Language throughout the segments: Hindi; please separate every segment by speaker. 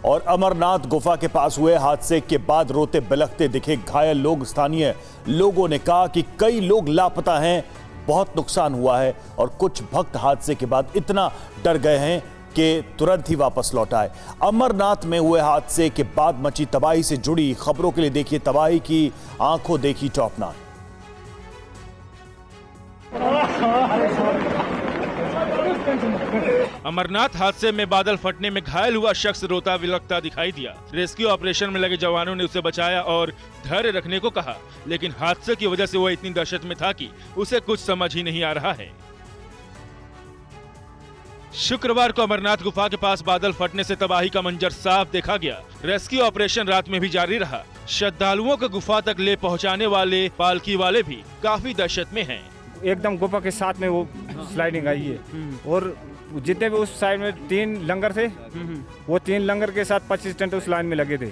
Speaker 1: और अमरनाथ गुफा के पास हुए हादसे के बाद रोते बिलखते दिखे घायल लोग। स्थानीय लोगों ने कहा कि कई लोग लापता हैं, बहुत नुकसान हुआ है और कुछ भक्त हादसे के बाद इतना डर गए हैं कि तुरंत ही वापस लौट आए। अमरनाथ में हुए हादसे के बाद मची तबाही से जुड़ी खबरों के लिए देखिए तबाही की आंखों देखी टॉपना।
Speaker 2: अमरनाथ हादसे में बादल फटने में घायल हुआ शख्स रोता बिलखता दिखाई दिया। रेस्क्यू ऑपरेशन में लगे जवानों ने उसे बचाया और धैर्य रखने को कहा, लेकिन हादसे की वजह से वो इतनी दहशत में था कि उसे कुछ समझ ही नहीं आ रहा है। शुक्रवार को अमरनाथ गुफा के पास बादल फटने से तबाही का मंजर साफ देखा गया। रेस्क्यू ऑपरेशन रात में भी जारी रहा। श्रद्धालुओं को गुफा तक ले पहुंचाने वाले पालकी वाले भी काफी दहशत में हैं।
Speaker 3: एकदम गुफा के साथ में वो स्लाइडिंग आई है और जितने भी उस साइड में 3 लंगर थे, वो 3 लंगर के साथ 25 टेंट उस लाइन में लगे थे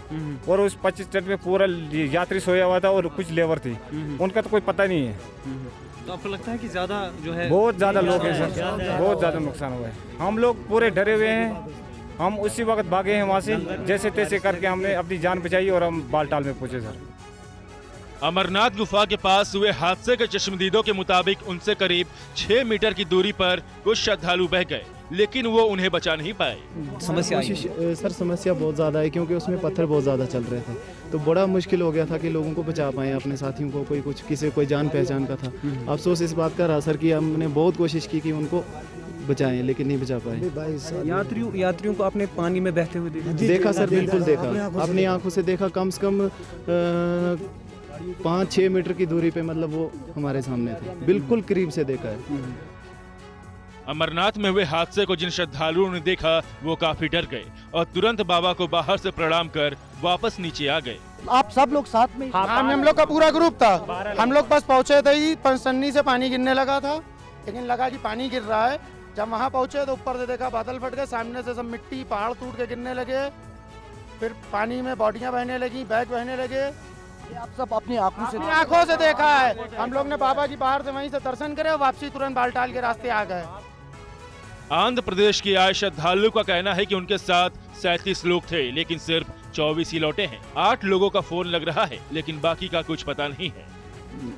Speaker 3: और उस 25 टेंट में पूरा यात्री सोया हुआ था और कुछ लेबर थे, उनका तो कोई पता नहीं है।
Speaker 4: तो आपको लगता है कि ज्यादा जो है
Speaker 3: बहुत ज्यादा लोग हैं सर, बहुत ज्यादा नुकसान हुआ है। हम लोग पूरे डरे हुए हैं, हम उसी वक्त भागे हैं वहाँ से, जैसे तैसे करके हमने अपनी जान बचाई और हम बालटाल में पहुंचे सर।
Speaker 2: अमरनाथ गुफा के पास हुए हादसे के चश्मदीदों के मुताबिक उनसे करीब 6 मीटर की दूरी पर कुछ श्रद्धालु बह गए, लेकिन वो उन्हें बचा नहीं पाए।
Speaker 4: समस्या
Speaker 5: सर समस्या बहुत ज़्यादा है क्योंकि उसमें पत्थर बहुत ज़्यादा चल रहे थे, तो बड़ा मुश्किल हो गया था कि लोगों को बचा पाए, अपने साथियों को। कोई कुछ किसी कोई जान पहचान का था। अफसोस इस बात का रहा सर कि हमने बहुत कोशिश की कि उनको बचाएं, लेकिन नहीं बचा पाए।
Speaker 4: यात्रियों को आपने पानी में बहते हुए
Speaker 5: देखा सर, बिल्कुल देखा, अपनी आंखों से देखा। कम से कम 5-6 मीटर की दूरी पे मतलब वो हमारे सामने थे, बिल्कुल करीब से देखा है।
Speaker 2: अमरनाथ में हुए हादसे को जिन श्रद्धालुओं ने देखा वो काफी डर गए और तुरंत बाबा को बाहर से प्रणाम कर वापस नीचे आ गए।
Speaker 6: आप सब लोग साथ में?
Speaker 7: हाँ, हम लोग का पूरा ग्रुप था। हम लोग बस पहुंचे थे ही, पनसन्नी से पानी गिरने लगा था, लेकिन लगा कि पानी गिर रहा है। जब वहाँ पहुंचे तो ऊपर से देखा बादल फट गए, सामने से सब मिट्टी पहाड़ टूट के गिरने लगे, फिर पानी में बॉडियां बहने लगी, बैग बहने लगे।
Speaker 6: आप सब अपनी
Speaker 7: आंखों से देखा है। हम लोग ने बाबा की बाहर से वहीं से दर्शन करे, वापसी तुरंत बालटाल के रास्ते आ गए।
Speaker 2: आंध्र प्रदेश के आए श्रद्धालु का कहना है कि उनके साथ 37 लोग थे, लेकिन सिर्फ 24 ही लौटे हैं। 8 लोगों का फोन लग रहा है, लेकिन बाकी का कुछ पता नहीं है।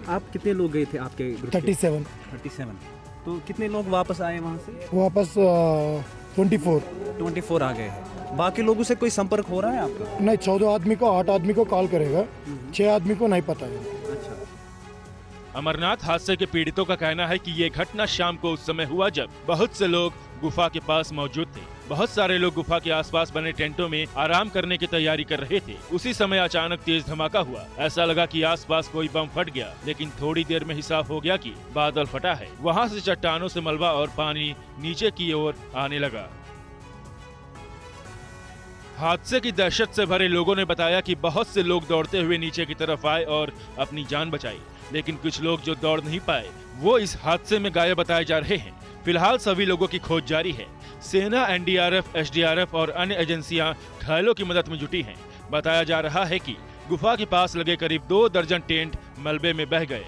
Speaker 4: आप कितने लोग गए थे आपके ग्रुप?
Speaker 6: 37।
Speaker 4: तो कितने लोग वापस आए वहाँ से?
Speaker 6: वापस
Speaker 4: 24 आ गए हैं। बाकी लोगों से कोई संपर्क हो रहा है आपका?
Speaker 6: नहीं, 14 आदमी को 8 आदमी को कॉल करेगा, 6 आदमी को नहीं पता है।
Speaker 4: अच्छा।
Speaker 2: अमरनाथ हादसे के पीड़ितों का कहना है कि ये घटना शाम को उस समय हुआ जब बहुत से लोग गुफा के पास मौजूद थे। बहुत सारे लोग गुफा के आसपास बने टेंटों में आराम करने की तैयारी कर रहे थे। उसी समय अचानक तेज धमाका हुआ। ऐसा लगा कि आसपास कोई बम फट गया, लेकिन थोड़ी देर में ही साफ हो गया कि बादल फटा है। वहाँ से चट्टानों से मलबा और पानी नीचे की ओर आने लगा। हादसे की दहशत से भरे लोगों ने बताया कि बहुत से लोग दौड़ते हुए नीचे की तरफ आए और अपनी जान बचाई, लेकिन कुछ लोग जो दौड़ नहीं पाए वो इस हादसे में गायब बताए जा रहे हैं। फिलहाल सभी लोगों की खोज जारी है। सेना, एनडीआरएफ, एसडीआरएफ और अन्य एजेंसियां घायलों की मदद में जुटी हैं। बताया जा रहा है कि गुफा के पास लगे करीब 2 दर्जन टेंट मलबे में बह गए।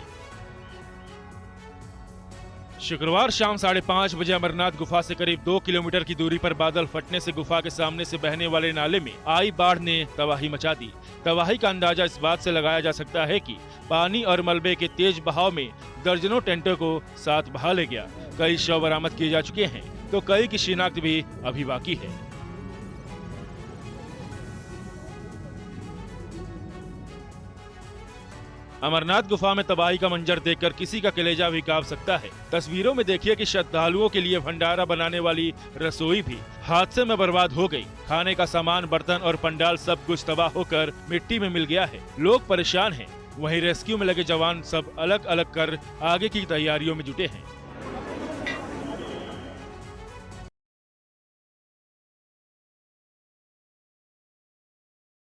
Speaker 2: शुक्रवार शाम 5:30 बजे अमरनाथ गुफा से करीब 2 किलोमीटर की दूरी पर बादल फटने से गुफा के सामने से बहने वाले नाले में आई बाढ़ ने तबाही मचा दी। तबाही का अंदाजा इस बात से लगाया जा सकता है कि पानी और मलबे के तेज बहाव में दर्जनों टेंटों को साथ बहा ले गया। कई शव बरामद किए जा चुके हैं, तो कई की शिनाख्त भी अभी बाकी है। अमरनाथ गुफा में तबाही का मंजर देखकर किसी का कलेजा भी कांप सकता है। तस्वीरों में देखिए कि श्रद्धालुओं के लिए भंडारा बनाने वाली रसोई भी हादसे में बर्बाद हो गई। खाने का सामान, बर्तन और पंडाल सब कुछ तबाह होकर मिट्टी में मिल गया है। लोग परेशान हैं। वहीं रेस्क्यू में लगे जवान सब अलग अलग कर आगे की तैयारियों में जुटे हैं।